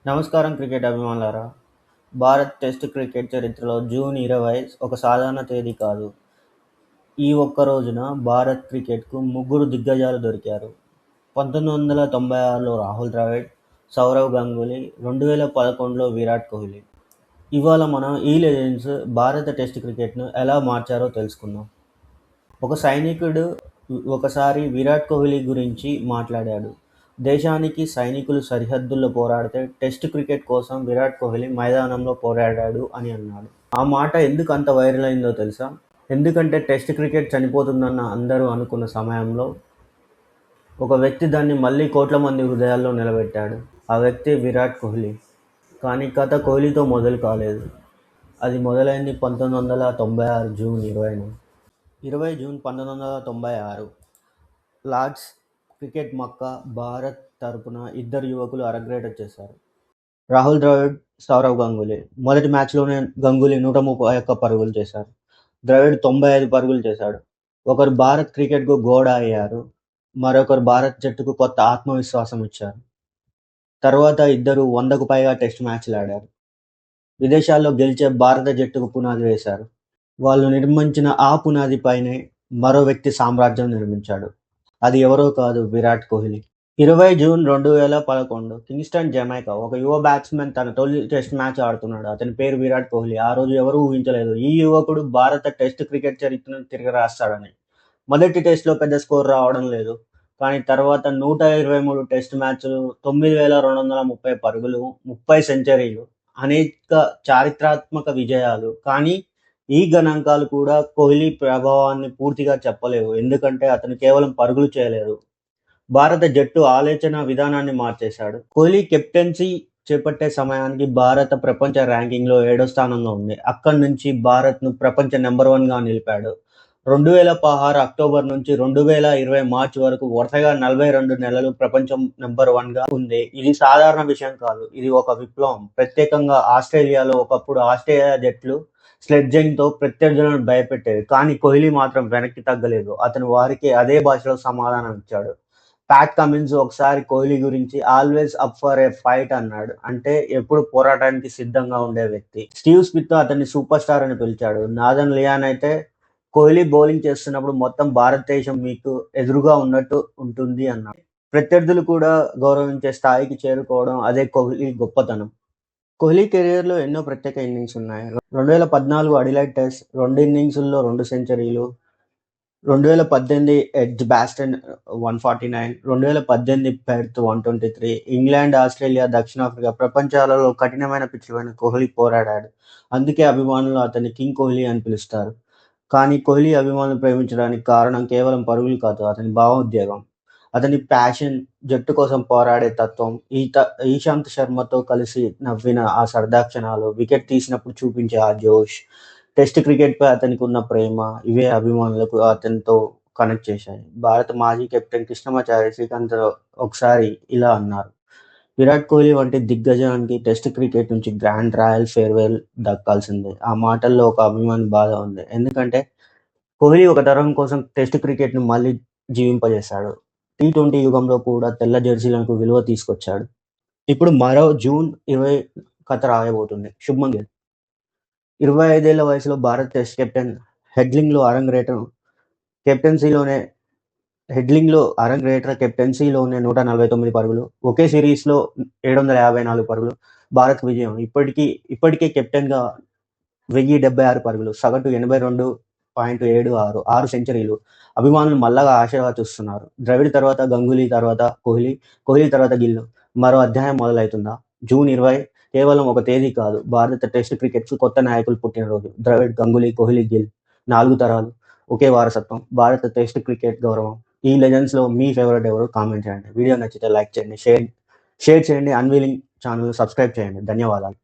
నమస్కారం cricket అభిమానులారా. Bharat test cricket చరిత్రలో June 20 ఒక సాధారణ తేదీ కాదు. ఈ ఒక్క రోజున భారత్ క్రికెట్కు ముగ్గురు దిగ్గజాలు దొరికారు. 1996లో రాహుల్ ద్రావిడ్, సౌరవ్ గంగూలీ, 2011లో విరాట్ కోహ్లీ. ఇవాళ మనం ఈ లెజెండ్స్ భారత టెస్ట్ క్రికెట్ను ఎలా మార్చారో తెలుసుకుందాం. ఒక సైనికుడు ఒకసారి విరాట్ కోహ్లీ గురించి మాట్లాడాడు. దేశానికి సైనికులు సరిహద్దుల్లో పోరాడితే టెస్ట్ క్రికెట్ కోసం విరాట్ కోహ్లీ మైదానంలో పోరాడాడు అని అన్నాడు. ఆ మాట ఎందుకు అంత వైరల్ అయిందో తెలుసా? ఎందుకంటే టెస్ట్ క్రికెట్ చనిపోతుందన్న అందరూ అనుకున్న సమయంలో ఒక వ్యక్తి దాన్ని మళ్ళీ కోట్ల మంది హృదయాల్లో నిలబెట్టాడు. ఆ వ్యక్తి విరాట్ కోహ్లీ. కానీ కథ కోహ్లీతో మొదలు కాలేదు. అది మొదలైంది 1996 జూన్ 20న. 20 జూన్ 1996 లార్డ్స్ క్రికెట్ మక్కా. భారత్ తరపున ఇద్దరు యువకులు అరగ్రేట్ చేశారు. రాహుల్ ద్రవిడ్, సౌరవ్ గంగూలీ. మొదటి మ్యాచ్లోనే గంగూలీ 131 పరుగులు చేశారు. ద్రవిడ్ 95 పరుగులు చేశాడు. ఒకరు భారత్ క్రికెట్కు గోడ అయ్యారు. మరొకరు భారత్ జట్టుకు కొత్త ఆత్మవిశ్వాసం ఇచ్చారు. తర్వాత ఇద్దరు 100కు పైగా టెస్ట్ మ్యాచ్లు ఆడారు. విదేశాల్లో గెలిచే భారత జట్టుకు పునాది వేశారు. వాళ్ళు నిర్మించిన ఆ పునాదిపైనే మరో వ్యక్తి సామ్రాజ్యం నిర్మించాడు. అది ఎవరో కాదు, విరాట్ కోహ్లీ. 20 June 2011 Kingston, Jamaica. ఒక యువ బ్యాట్స్మెన్ తన తొలి టెస్ట్ మ్యాచ్ ఆడుతున్నాడు. అతని పేరు విరాట్ కోహ్లీ. ఆ రోజు ఎవరూ ఊహించలేదు ఈ యువకుడు భారత టెస్ట్ క్రికెట్ చరిత్రను తిరగరాస్తాడని. మొదటి టెస్ట్లో పెద్ద స్కోర్ రావడం లేదు. కానీ తర్వాత 123 టెస్ట్ మ్యాచ్లు, 9230 పరుగులు, 30 సెంచరీలు, అనేక చారిత్రాత్మక విజయాలు. కానీ ఈ గణాంకాలు కూడా కోహ్లీ ప్రభావాన్ని పూర్తిగా చెప్పలేవు. ఎందుకంటే అతను కేవలం పరుగులు చేయలేదు, భారత జట్టు ఆలోచన విధానాన్ని మార్చేశాడు. కోహ్లీ కెప్టెన్సీ చేపట్టే సమయానికి భారత ప్రపంచ ర్యాంకింగ్లో 7వ స్థానంలో ఉంది. అక్కడి నుంచి భారత్ను ప్రపంచ నెంబర్ 1గా నిలిపాడు. 2016 అక్టోబర్ నుంచి 2020 మార్చి వరకు వరుసగా 42 నెలలు ప్రపంచం నెంబర్ 1గా ఉంది. ఇది సాధారణ విషయం కాదు, ఇది ఒక విప్లవం. ప్రత్యేకంగా ఆస్ట్రేలియాలో ఒకప్పుడు ఆస్ట్రేలియా జట్లు స్లెడ్జింగ్తో ప్రత్యర్థులను భయపెట్టేవి. కానీ కోహ్లీ మాత్రం వెనక్కి తగ్గలేదు. అతను వారికి అదే భాషలో సమాధానం ఇచ్చాడు. ప్యాట్ కమిన్స్ ఒకసారి కోహ్లీ గురించి always up for a fight అన్నాడు. అంటే ఎప్పుడు పోరాటానికి సిద్ధంగా ఉండే వ్యక్తి. స్టీవ్ స్మిత్ అతన్ని సూపర్ స్టార్ అని పిలిచాడు. నాథన్ లియాన్ అయితే కోహ్లీ బౌలింగ్ చేస్తున్నప్పుడు మొత్తం భారతదేశం మీకు ఎదురుగా ఉన్నట్టు ఉంటుంది అన్నాడు. ప్రత్యర్థులు కూడా గౌరవించే స్థాయికి చేరుకోవడం అదే కోహ్లీ గొప్పతనం. కోహ్లీ కెరీర్లో ఎన్నో ప్రత్యేక ఇన్నింగ్స్ ఉన్నాయి. 2014 అడిలైడ్ టెస్ట్ 2 ఇన్నింగ్స్ల్లో 2 సెంచరీలు, 2018 edge Boston 149, 2018 Perth 123, England, Australia, దక్షిణాఫ్రికా ప్రపంచాలలో కఠినమైన పిచ్లపైన కోహ్లీ పోరాడాడు. అందుకే అభిమానులు అతన్ని కింగ్ కోహ్లీ అని పిలుస్తారు. కానీ కోహ్లీ అభిమానులు ప్రేమించడానికి కారణం కేవలం పరుగులు కాదు, అతని భావోద్వేగం, అతని ప్యాషన్, జట్టు కోసం పోరాడే తత్వం, ఈశాంత్ శర్మతో కలిసి నవ్విన ఆ సరదా క్షణాలు, వికెట్ తీసినప్పుడు చూపించే ఆ జోష్, టెస్ట్ క్రికెట్పై అతనికి ఉన్న ప్రేమ, ఇవే అభిమానులకు అతనితో కనెక్ట్ చేశాయి. భారత మాజీ కెప్టెన్ కృష్ణమాచారి శ్రీకాంత్ ఒకసారి ఇలా అన్నారు: విరాట్ కోహ్లీ వంటి దిగ్గజానికి టెస్ట్ క్రికెట్ నుంచి గ్రాండ్ రాయల్ ఫేర్వెల్ దక్కాల్సిందే. ఆ మాటల్లో ఒక అభిమాని బాధ ఉంది. ఎందుకంటే కోహ్లీ ఒక తరం కోసం టెస్ట్ క్రికెట్ను మళ్ళీ జీవింపజేశాడు. టీ20 యుగంలో కూడా తెల్ల జెర్సీలకు విలువ తీసుకొచ్చాడు. ఇప్పుడు మరో జూన్ 20 కథ రాయబోతుంది. శుభ్మన్ గిల్ 25 ఏళ్ల వయసులో భారత్ టెస్ట్ కెప్టెన్. హెడ్లింగ్లో అరంగేట్రం. కెప్టెన్సీలోనే 149 పరుగులు, ఒకే సిరీస్లో 754 పరుగులు. భారత్ విజయం. ఇప్పటికే కెప్టెన్గా 1076 పరుగులు, సగటు 82.76, 6 సెంచరీలు. అభిమానులు మళ్ళా ఆశగా చూస్తున్నారు. ద్రవిడ్ తర్వాత గంగూలీ, తర్వాత కోహ్లీ తర్వాత గిల్. మరో అధ్యాయం మొదలవుతుందా? జూన్ 20 కేవలం ఒక తేదీ కాదు, భారత టెస్ట్ క్రికెట్కు కొత్త నాయకులు పుట్టినరోజు. ద్రవిడ్, గంగూలీ, కోహ్లీ, గిల్. 4 తరాలు, ఒకే వారసత్వం. భారత టెస్ట్ క్రికెట్ గౌరవం. ఈ లెజెండ్స్లో మీ ఫేవరెట్ ఎవరు? కామెంట్ చేయండి. వీడియో నచ్చితే లైక్ చేయండి, షేర్ చేయండి. అన్వీలింగ్ ఛానల్ సబ్స్క్రైబ్ చేయండి. ధన్యవాదాలు.